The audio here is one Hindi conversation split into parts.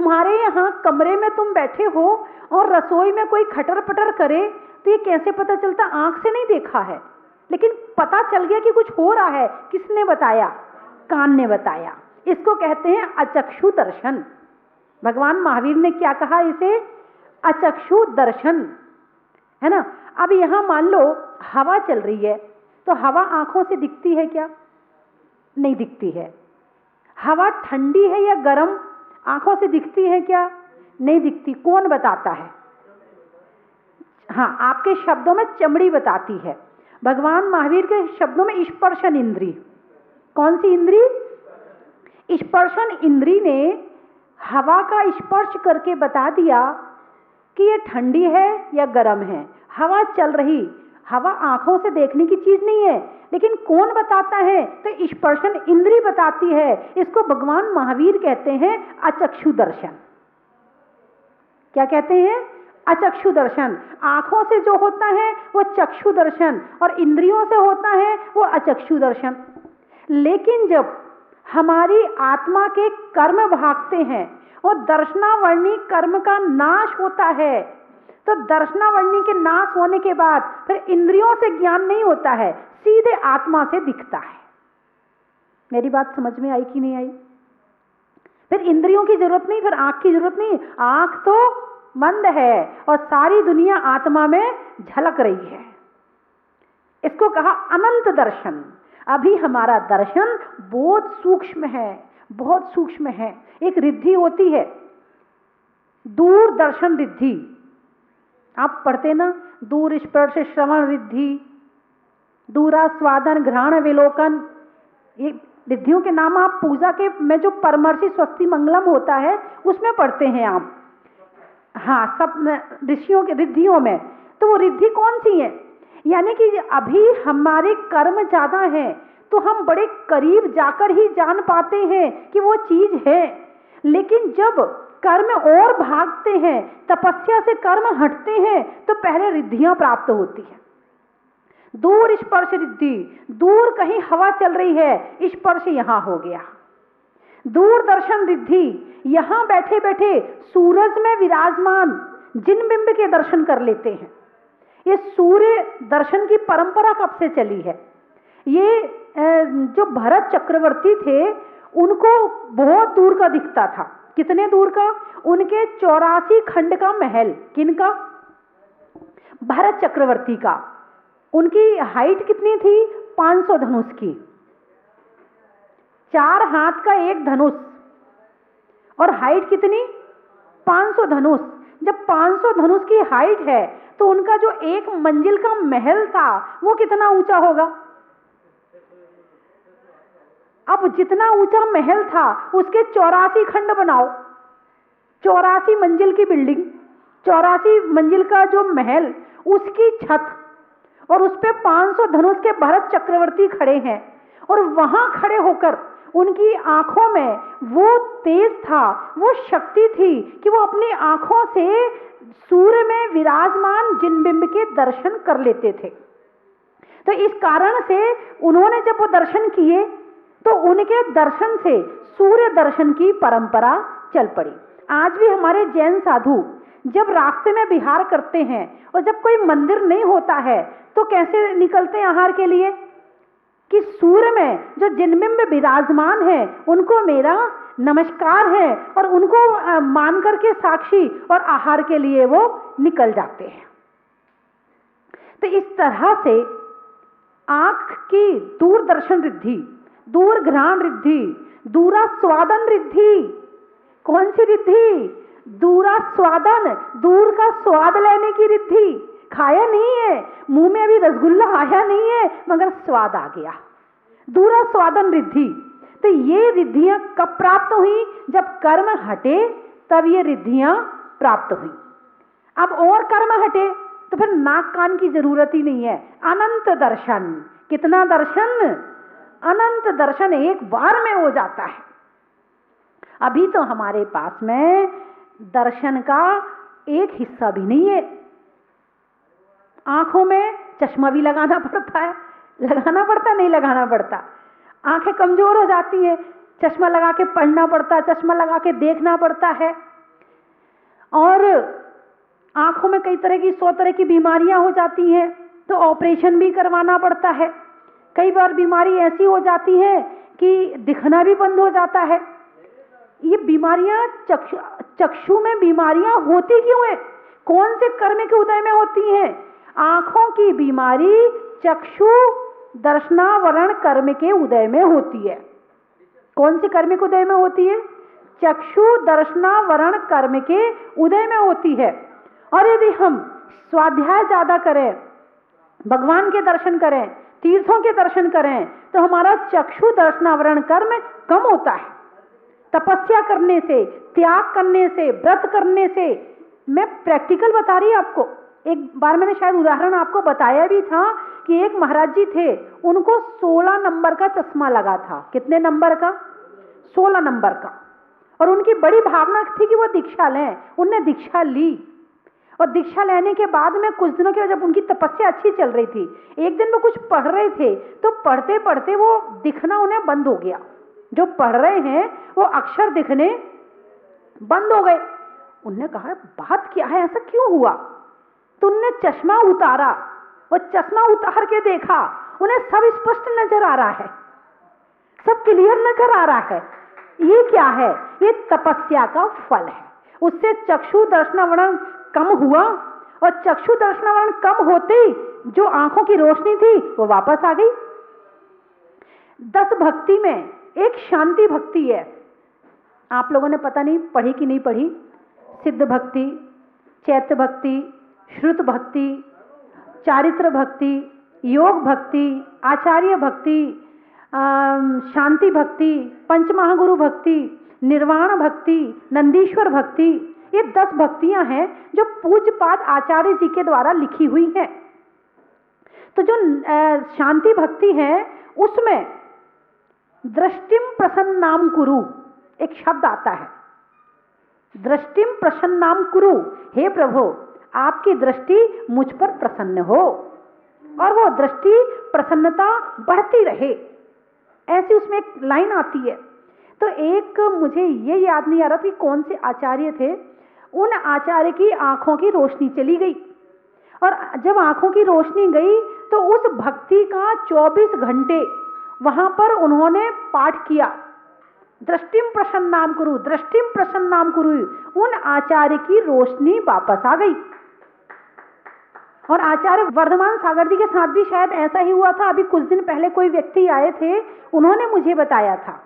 तुम्हारे यहाँ कमरे में तुम बैठे हो और रसोई में कोई खटर पटर करे तो ये कैसे पता चलता? आंख से नहीं देखा है, लेकिन पता चल गया कि कुछ हो रहा है। किसने बताया? कान ने बताया। इसको कहते हैं अचक्षु दर्शन। भगवान महावीर ने क्या कहा इसे? अचक्षु दर्शन, है ना। अब यहां मान लो हवा चल रही है, तो हवा आंखों से दिखती है क्या? नहीं दिखती है। हवा ठंडी है या गर्म, आंखों से दिखती है क्या? नहीं दिखती। कौन बताता है? हाँ, आपके शब्दों में चमड़ी बताती है। भगवान महावीर के शब्दों में स्पर्शन इंद्री। कौन सी इंद्री? स्पर्शन इंद्री ने हवा का स्पर्श करके बता दिया कि ये ठंडी है या गर्म है। हवा चल रही, हवा आंखों से देखने की चीज नहीं है, लेकिन कौन बताता है? तो स्पर्शन इंद्री बताती है। इसको भगवान महावीर कहते हैं अचक्षु दर्शन। क्या कहते हैं? अचक्षु दर्शन। आंखों से जो होता है वो चक्षु दर्शन और इंद्रियों से होता है वो अचक्षु दर्शन। लेकिन जब हमारी आत्मा के कर्म भागते हैं और दर्शनावर्णी कर्म का नाश होता है, तो दर्शनावर्णी के नाश होने के बाद फिर इंद्रियों से ज्ञान नहीं होता है, सीधे आत्मा से दिखता है। मेरी बात समझ में आई कि नहीं आई? फिर इंद्रियों की जरूरत नहीं, फिर आंख की जरूरत नहीं। आंख तो बंद है और सारी दुनिया आत्मा में झलक रही है। इसको कहा अनंत दर्शन। अभी हमारा दर्शन बहुत सूक्ष्म है, बहुत सूक्ष्म है। एक रिद्धि होती है, दूर दर्शन रिद्धि। आप पढ़ते ना, दूर स्पर्श श्रवण रिद्धि, दूरा स्वादन घ्राण विलोकन। ये रिद्धियों के नाम आप पूजा के में जो परमर्षि स्वस्ति मंगलम होता है उसमें पढ़ते हैं आप। हाँ, सब ऋषियों के रिद्धियों में। तो वो रिद्धि कौन सी है? यानी कि अभी हमारे कर्म ज्यादा हैं तो हम बड़े करीब जाकर ही जान पाते हैं कि वो चीज है। लेकिन जब कर्म और भागते हैं, तपस्या से कर्म हटते हैं, तो पहले रिद्धियां प्राप्त होती है। दूर स्पर्श रिद्धि, दूर कहीं हवा चल रही है, स्पर्श यहां हो गया। दूरदर्शन रिद्धि, यहां बैठे बैठे सूरज में विराजमान जिन बिंब के दर्शन कर लेते हैं। ये सूर्य दर्शन की परंपरा कब से चली है? ये जो भरत चक्रवर्ती थे उनको बहुत दूर का दिखता था। कितने दूर का? उनके 84 खंड का महल। किनका? भरत चक्रवर्ती का। उनकी हाइट कितनी थी? 500 धनुष की। 4 हाथ का एक धनुष और हाइट कितनी? 500 धनुष। जब 500 धनुष की हाइट है तो उनका जो एक मंजिल का महल था वो कितना ऊंचा होगा? अब जितना ऊंचा महल था उसके 84 खंड बनाओ। 84 मंजिल की बिल्डिंग, 84 मंजिल का जो महल, उसकी छत, और उस पे 500 धनुष के भरत चक्रवर्ती खड़े हैं। और वहां खड़े होकर उनकी आंखों में वो तेज था, वो शक्ति थी कि वो अपनी आंखों से सूर्य में विराजमान जिनबिंब के दर्शन कर लेते थे। तो इस कारण से उन्होंने जब वो दर्शन किए तो उनके दर्शन से सूर्य दर्शन की परंपरा चल पड़ी। आज भी हमारे जैन साधु जब रास्ते में विहार करते हैं और जब कोई मंदिर नहीं होता है तो कैसे निकलते हैं आहार के लिए? कि सूर्य में जो जिनबिंब विराजमान है उनको मेरा नमस्कार है, और उनको मान करके साक्षी और आहार के लिए वो निकल जाते हैं। तो इस तरह से आंख की दूरदर्शन रिद्धि, दूर घ्राण रिद्धि, दूरा स्वादन रिद्धि। कौन सी रिद्धि? दूरा स्वादन, दूर का स्वाद लेने की रिद्धि। खाया नहीं है, मुंह में अभी रसगुल्ला आया नहीं है, मगर स्वाद आ गया। दूरा स्वादन रिद्धि। तो ये रिद्धियां कब प्राप्त हुई? जब कर्म हटे तब ये रिद्धियां प्राप्त हुई। अब और कर्म हटे तो फिर नाक कान की जरूरत ही नहीं है। अनंत दर्शन। कितना दर्शन? अनंत दर्शन एक बार में हो जाता है। अभी तो हमारे पास में दर्शन का एक हिस्सा भी नहीं है। आंखों में चश्मा भी लगाना पड़ता है। लगाना पड़ता, नहीं लगाना पड़ता? आंखें कमजोर हो जाती है, चश्मा लगा के पढ़ना पड़ता है, चश्मा लगा के देखना पड़ता है। और आंखों में कई तरह की 100 तरह की बीमारियां हो जाती हैं तो ऑपरेशन भी करवाना पड़ता है। कई बार बीमारी ऐसी हो जाती है कि दिखना भी बंद हो जाता है। ये बीमारियां चक्षु में बीमारियां होती क्यों है? कौन से कर्म के उदय में होती हैं? आंखों की बीमारी चक्षु दर्शनावरण कर्म के उदय में होती है। कौन से कर्म के उदय में होती है? चक्षु दर्शनावरण कर्म के उदय में होती है। और यदि हम स्वाध्याय ज्यादा करें, भगवान के दर्शन करें, तीर्थों के दर्शन करें, तो हमारा चक्षु दर्शनावरण कर्म कम होता है। तपस्या करने से, त्याग करने से, व्रत करने से, मैं प्रैक्टिकल बता रही आपको। एक बार मैंने शायद उदाहरण आपको बताया भी था कि एक महाराज जी थे, उनको 16 नंबर का चश्मा लगा था। कितने नंबर का? 16 नंबर का। और उनकी बड़ी भावना थी कि वो दीक्षा लें। उनने दीक्षा ली और दीक्षा लेने के बाद में कुछ दिनों के बाद जब उनकी तपस्या अच्छी चल रही थी, एक दिन वो कुछ पढ़ रहे थे तो पढ़ते पढ़ते वो दिखना उन्हें बंद हो गया। जो पढ़ रहे हैं वो अक्षर दिखने बंद हो गए। उन्होंने कहा बात क्या है, ऐसा क्यों हुआ? तो उन्होंने चश्मा उतारा और चश्मा उतार के देखा, उन्हें सब स्पष्ट नजर आ रहा है, सब क्लियर नजर आ रहा है। ये क्या है? ये तपस्या का फल है। उससे चक्षु दर्शनावरण कम हुआ और चक्षु दर्शनावरण कम होते ही जो आंखों की रोशनी थी वो वापस आ गई। 10 भक्ति में एक शांति भक्ति है। आप लोगों ने पता नहीं पढ़ी कि नहीं पढ़ी। सिद्ध भक्ति, चैत्य भक्ति, श्रुत भक्ति, चारित्र भक्ति, योग भक्ति, आचार्य भक्ति, शांति भक्ति, पंचमहागुरु भक्ति, निर्वाण भक्ति, नंदीश्वर भक्ति, ये 10 भक्तियां हैं जो पूज्यपाद आचार्य जी के द्वारा लिखी हुई हैं। तो जो शांति भक्ति है उसमें दृष्टिम प्रसन्नाम कुरु एक शब्द आता है। दृष्टिम प्रसन्नाम कुरु, हे प्रभु आपकी दृष्टि मुझ पर प्रसन्न हो और वो दृष्टि प्रसन्नता बढ़ती रहे, ऐसी उसमें एक लाइन आती है। तो एक मुझे ये याद नहीं आ रहा कि कौन से आचार्य थे, उन आचार्य की आंखों की रोशनी चली गई और जब आंखों की रोशनी गई तो उस भक्ति का 24 घंटे वहां पर उन्होंने पाठ किया, दृष्टिम प्रसन्नाम कुरु, दृष्टिम प्रसन्नाम कुरु। उन आचार्य की रोशनी वापस आ गई। और आचार्य वर्धमान सागर जी के साथ भी शायद ऐसा ही हुआ था। अभी कुछ दिन पहले कोई व्यक्ति आए थे, उन्होंने मुझे बताया था।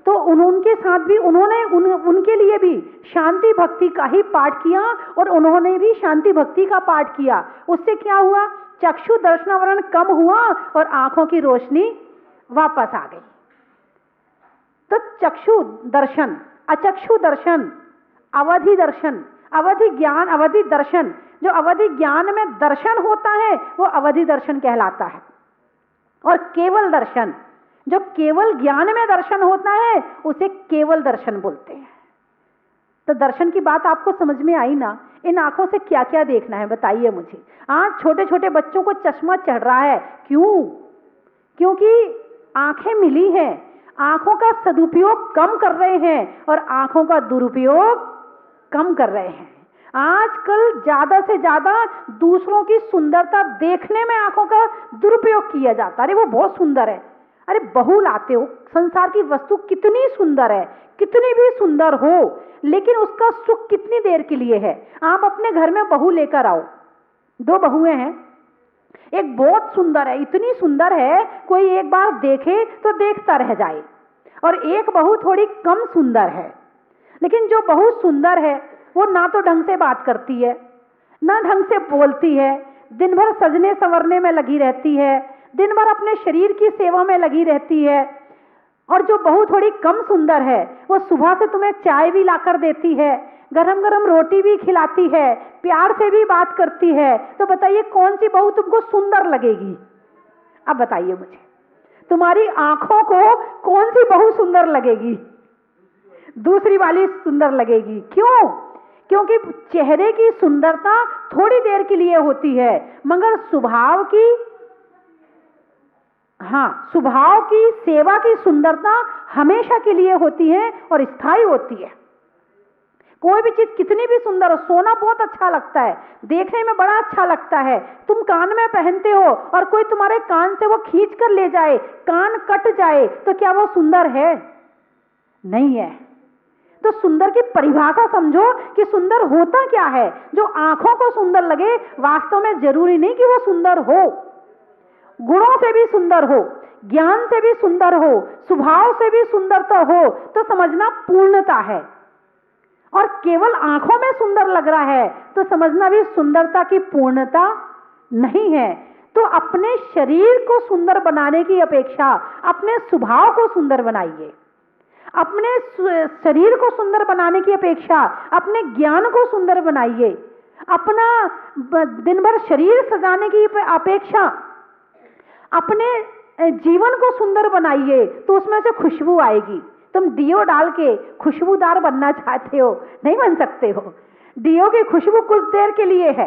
तो उनके साथ भी उन्होंने उनके लिए भी शांति भक्ति का ही पाठ किया और उन्होंने भी शांति भक्ति का पाठ किया। उससे क्या हुआ? चक्षु दर्शनावरण कम हुआ और आंखों की रोशनी वापस आ गई। तो चक्षु दर्शन, अचक्षु दर्शन, अवधि दर्शन, अवधि ज्ञान, अवधि दर्शन। जो अवधि ज्ञान में दर्शन होता है वो अवधि दर्शन कहलाता है। और केवल दर्शन, जो केवल ज्ञान में दर्शन होता है उसे केवल दर्शन बोलते हैं। तो दर्शन की बात आपको समझ में आई ना? इन आंखों से क्या क्या देखना है बताइए मुझे। आज छोटे छोटे बच्चों को चश्मा चढ़ रहा है, क्यों? क्योंकि आंखें मिली हैं, आंखों का सदुपयोग कम कर रहे हैं और आंखों का दुरुपयोग कम कर रहे हैं। आजकल ज्यादा से ज्यादा दूसरों की सुंदरता देखने में आंखों का दुरुपयोग किया जाता है। अरे वो बहुत सुंदर है, अरे बहू लाते हो, संसार की वस्तु कितनी सुंदर है, कितनी भी सुंदर हो, लेकिन उसका सुख कितनी देर के लिए है। आप अपने घर में बहू लेकर आओ, 2 बहुएं हैं, एक बहुत सुंदर है, इतनी सुंदर है कोई एक बार देखे तो देखता रह जाए, और एक बहू थोड़ी कम सुंदर है। लेकिन जो बहू सुंदर है वो ना तो ढंग से बात करती है, ना ढंग से बोलती है, दिन भर सजने संवरने में लगी रहती है, दिन भर अपने शरीर की सेवा में लगी रहती है। और जो बहू थोड़ी कम सुंदर है वो सुबह से तुम्हें चाय भी लाकर देती है, गरम गरम रोटी भी खिलाती है, प्यार से भी बात करती है। तो बताइए कौन सी बहू तुमको सुंदर लगेगी? अब बताइए मुझे, तुम्हारी आंखों को कौन सी बहू सुंदर लगेगी? दूसरी वाली सुंदर लगेगी। क्यों? क्योंकि चेहरे की सुंदरता थोड़ी देर के लिए होती है, मगर स्वभाव की, स्वभाव की, सेवा की सुंदरता हमेशा के लिए होती है और स्थायी होती है। कोई भी चीज कितनी भी सुंदर हो, सोना बहुत अच्छा लगता है, देखने में बड़ा अच्छा लगता है, तुम कान में पहनते हो और कोई तुम्हारे कान से वो खींच कर ले जाए, कान कट जाए, तो क्या वो सुंदर है? नहीं है। तो सुंदर की परिभाषा समझो कि सुंदर होता क्या है। जो आंखों को सुंदर लगे, वास्तव में जरूरी नहीं कि वो सुंदर हो। गुणों से भी सुंदर हो, ज्ञान से भी सुंदर हो, स्वभाव से भी सुंदरता हो, तो समझना पूर्णता है। और केवल आंखों में सुंदर लग रहा है तो समझना भी सुंदरता की पूर्णता नहीं है। तो अपने शरीर को सुंदर बनाने की अपेक्षा अपने स्वभाव को सुंदर बनाइए। अपने शरीर को सुंदर बनाने की अपेक्षा अपने ज्ञान को सुंदर बनाइए। अपना दिन भर शरीर सजाने की अपेक्षा अपने जीवन को सुंदर बनाइए, तो उसमें से खुशबू आएगी। तुम डियो डाल के खुशबूदार बनना चाहते हो, नहीं बन सकते हो। डियो की खुशबू कुछ देर के लिए है,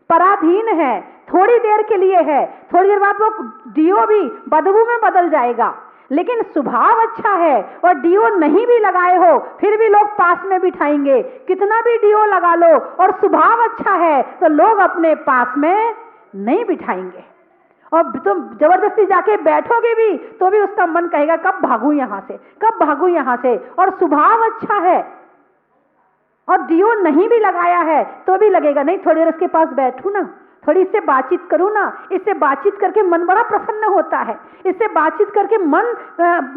पराधीन है, थोड़ी देर के लिए है, थोड़ी देर बाद वो डियो भी बदबू में बदल जाएगा। लेकिन स्वभाव अच्छा है और डियो नहीं भी लगाए हो फिर भी लोग पास में बिठाएंगे। कितना भी डियो लगा लो और स्वभाव अच्छा है तो लोग अपने पास में नहीं बिठाएंगे। और तुम जबरदस्ती जाके बैठोगे भी तो भी उसका मन कहेगा कब भागूं यहां से, कब भागूं यहां से। और स्वभाव अच्छा है और डियो नहीं भी लगाया है तो भी लगेगा नहीं, थोड़ी देर इसके पास बैठूं ना, थोड़ी इससे बातचीत करूं ना। इससे बातचीत करके मन बड़ा प्रसन्न होता है, इससे बातचीत करके मन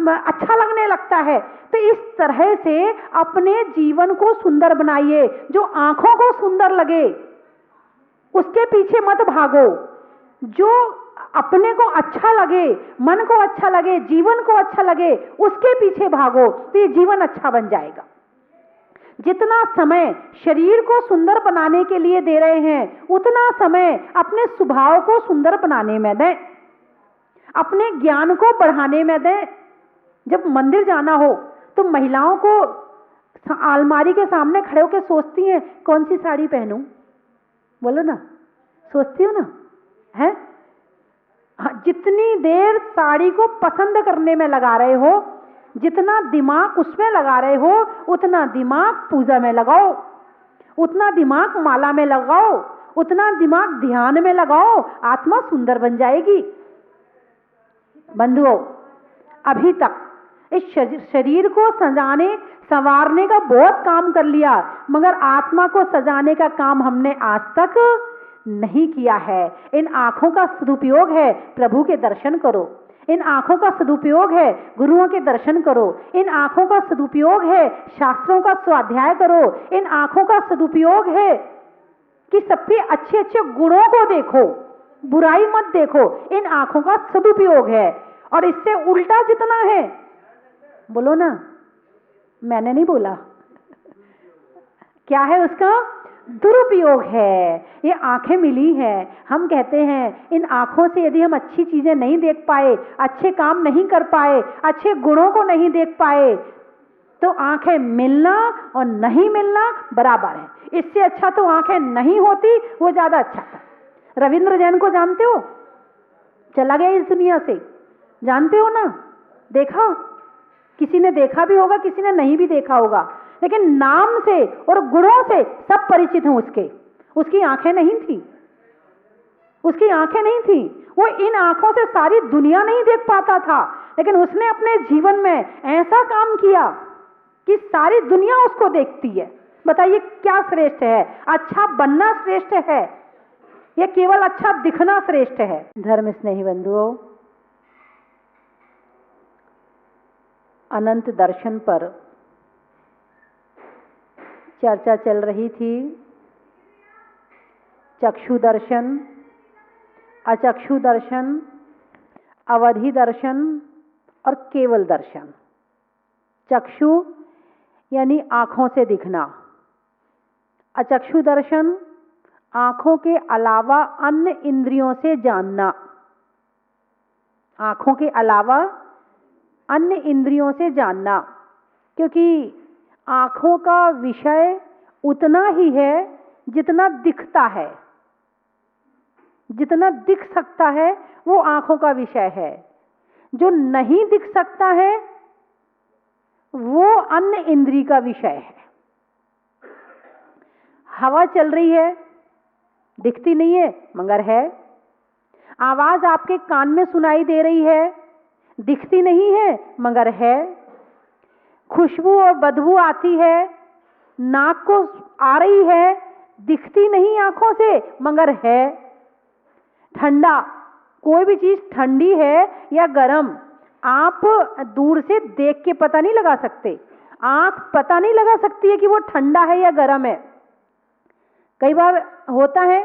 अच्छा लगने लगता है। तो इस तरह से अपने जीवन को सुंदर बनाइए। जो आंखों को सुंदर लगे उसके पीछे मत भागो। जो अपने को अच्छा लगे, मन को अच्छा लगे, जीवन को अच्छा लगे, उसके पीछे भागो तो ये जीवन अच्छा बन जाएगा। जितना समय शरीर को सुंदर बनाने के लिए दे रहे हैं उतना समय अपने स्वभाव को सुंदर बनाने में दें, अपने ज्ञान को बढ़ाने में दें। जब मंदिर जाना हो तो महिलाओं को अलमारी के सामने खड़े होकर सोचती हैं कौन सी साड़ी पहनूं, बोलो ना, सोचती हो ना, है? जितनी देर साड़ी को पसंद करने में लगा रहे हो, जितना दिमाग उसमें लगा रहे हो, उतना दिमाग पूजा में लगाओ, उतना दिमाग माला में लगाओ, उतना दिमाग ध्यान में लगाओ, आत्मा सुंदर बन जाएगी। बंधुओं, अभी तक इस शरीर को सजाने संवारने का बहुत काम कर लिया, मगर आत्मा को सजाने का काम हमने आज तक नहीं किया है। इन आंखों का सदुपयोग है प्रभु के दर्शन करो, इन आंखों का सदुपयोग है गुरुओं के दर्शन करो, इन आंखों का सदुपयोग है शास्त्रों का स्वाध्याय करो, इन आंखों का सदुपयोग है कि सबके अच्छे अच्छे गुणों को देखो, बुराई मत देखो। इन आंखों का सदुपयोग है। और इससे उल्टा जितना है, बोलो ना, मैंने नहीं बोला, क्या है उसका दुरुपयोग है। ये आंखें मिली हैं, हम कहते हैं इन आंखों से यदि हम अच्छी चीजें नहीं देख पाए, अच्छे काम नहीं कर पाए, अच्छे गुणों को नहीं देख पाए, तो आंखें मिलना और नहीं मिलना बराबर है। इससे अच्छा तो आंखें नहीं होती, वो ज्यादा अच्छा था। रविंद्र जैन को जानते हो? चला गया इस दुनिया से, जानते हो ना? देखा, किसी ने देखा भी होगा, किसी ने नहीं भी देखा होगा, लेकिन नाम से और गुणों से सब परिचित हैं उसके। उसकी आंखें नहीं थी, उसकी आंखें नहीं थी, वो इन आंखों से सारी दुनिया नहीं देख पाता था, लेकिन उसने अपने जीवन में ऐसा काम किया कि सारी दुनिया उसको देखती है। बताइए क्या श्रेष्ठ है? अच्छा बनना श्रेष्ठ है या केवल अच्छा दिखना श्रेष्ठ है? धर्म स्नेही बंधुओं, अनंत दर्शन पर चर्चा चल रही थी। चक्षु दर्शन, अचक्षु दर्शन, अवधि दर्शन और केवल दर्शन। चक्षु यानी आंखों से दिखना, अचक्षु दर्शन आंखों के अलावा अन्य इंद्रियों से जानना, आंखों के अलावा अन्य इंद्रियों से जानना, क्योंकि आंखों का विषय उतना ही है जितना दिखता है, जितना दिख सकता है वो आंखों का विषय है। जो नहीं दिख सकता है वो अन्य इंद्रिय का विषय है। हवा चल रही है, दिखती नहीं है मगर है। आवाज आपके कान में सुनाई दे रही है, दिखती नहीं है मगर है। खुशबू और बदबू आती है, नाक को आ रही है, दिखती नहीं आंखों से मगर है। ठंडा, कोई भी चीज ठंडी है या गर्म, आप दूर से देख के पता नहीं लगा सकते, आंख पता नहीं लगा सकती है कि वो ठंडा है या गर्म है। कई बार होता है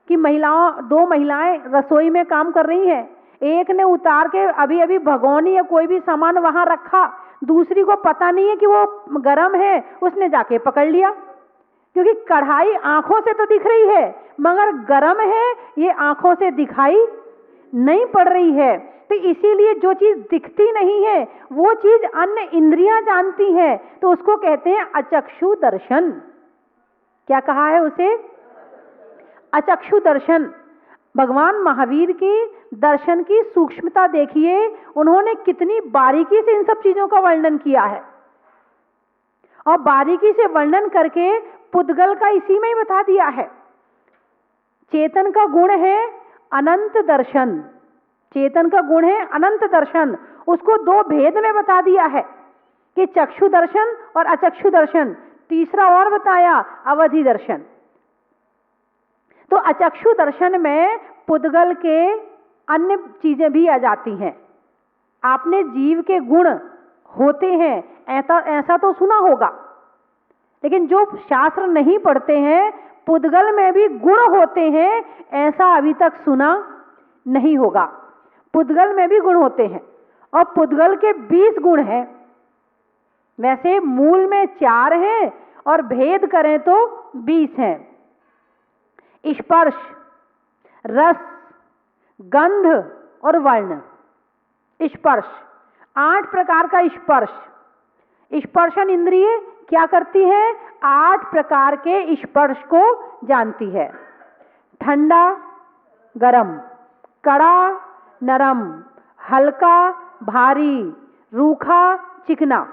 कि दो महिलाएं रसोई में काम कर रही हैं, एक ने उतार के अभी अभी भगोनी या कोई भी सामान वहां रखा, दूसरी को पता नहीं है कि वो गर्म है, उसने जाके पकड़ लिया, क्योंकि कढ़ाई आंखों से तो दिख रही है मगर गर्म है ये आंखों से दिखाई नहीं पड़ रही है। तो इसीलिए जो चीज दिखती नहीं है वो चीज अन्य इंद्रियां जानती हैं, तो उसको कहते हैं अचक्षु दर्शन। क्या कहा है उसे? अचक्षु दर्शन। भगवान महावीर के दर्शन की सूक्ष्मता देखिए, उन्होंने कितनी बारीकी से इन सब चीजों का वर्णन किया है, और बारीकी से वर्णन करके पुद्गल का इसी में ही बता दिया है। चेतन का गुण है अनंत दर्शन, चेतन का गुण है अनंत दर्शन, उसको दो भेद में बता दिया है कि चक्षु दर्शन और अचक्षु दर्शन। तीसरा और बताया, अवधि दर्शन। तो अचक्षु दर्शन में पुद्गल के अन्य चीजें भी आ जाती हैं। आपने जीव के गुण होते हैं ऐसा तो सुना होगा, लेकिन जो शास्त्र नहीं पढ़ते हैं, पुद्गल में भी गुण होते हैं ऐसा अभी तक सुना नहीं होगा। पुद्गल में भी गुण होते हैं, और पुद्गल के 20 गुण हैं। वैसे मूल में 4 हैं और भेद करें तो 20 हैं। स्पर्श, रस, गंध और वर्ण। स्पर्श, 8 प्रकार का स्पर्श। स्पर्शन इंद्रिय क्या करती है? 8 प्रकार के स्पर्श को जानती है। ठंडा, गरम, कड़ा, नरम, हल्का, भारी, रूखा, चिकना।